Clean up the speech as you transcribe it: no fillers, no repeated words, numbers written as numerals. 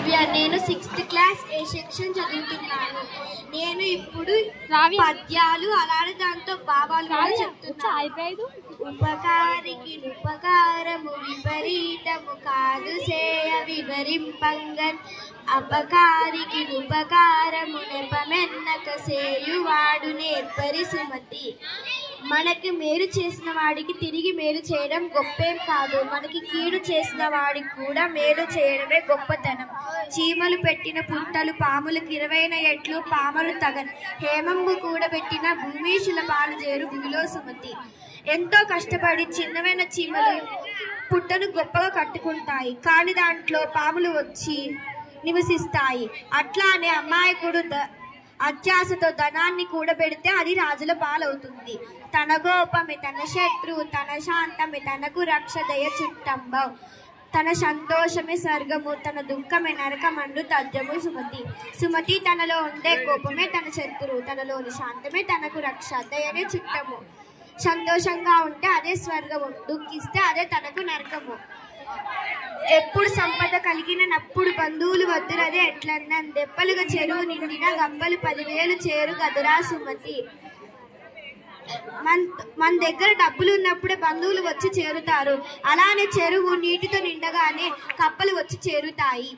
నవ్య. నేను 6th class ఏ section చదువుతున్నాను. నేను ఇప్పుడు పద్యాలు అలానే దాంతో భావాలు కూడా చెప్తున్నాను. ఉపకారికి ఉపకారము విపరీతము కాదు సేయ వివరింపంగన్, అపకారికి ఉపకారము నెపమెన్నక సేయువాడు నేర్పరి సుమతి. మనకి మేలు చేసిన వాడికి తిరిగి మేలు చేయడం గొప్పేం కాదు, మనకి కీడు చేసిన వాడికి కూడా మేలు చేయడమే గొప్పతనం. చీమలు పెట్టిన పుట్టలు పాములకు 20 ఎట్లు పాములు తగన్, హేమంబు కూడబెట్టిన భూమీషుల పాలు చేరు భూమిలో సుమతి. ఎంతో కష్టపడి చిన్నవైన చీమలు పుట్టను గొప్పగా కట్టుకుంటాయి, కానీ దాంట్లో పాములు వచ్చి నివసిస్తాయి. అట్లానే అమాయకుడు అత్యాశతో ధనాన్ని కూడబెడితే అది రాజుల పాలవుతుంది. తన గోపమే తన శత్రువు, తన శాంతమే తనకు రక్ష దయ చుట్టంబవు, తన సంతోషమే స్వర్గము, తన దుఃఖమే నరకమండు తథ్యము సుమతి. సుమతి తనలో ఉండే కోపమే తన శత్రువు, తనలోని శాంతమే తనకు రక్ష దయనే చుట్టము. సంతోషంగా ఉంటే అదే స్వర్గము, దుఃఖిస్తే అదే తనకు నరకము. ఎప్పుడు సంపద కలిగినప్పుడు బంధువులు వద్దురదే ఎట్లన్నాను, దెప్పలుగా చెరువు నిండిన గంపలు 10,000 చేరు గదరా సుమతి. మన దగ్గర డబ్బులు ఉన్నప్పుడే బంధువులు వచ్చి చేరుతారు, అలానే చెరువు నీటితో నిండగానే కప్పలు వచ్చి చేరుతాయి.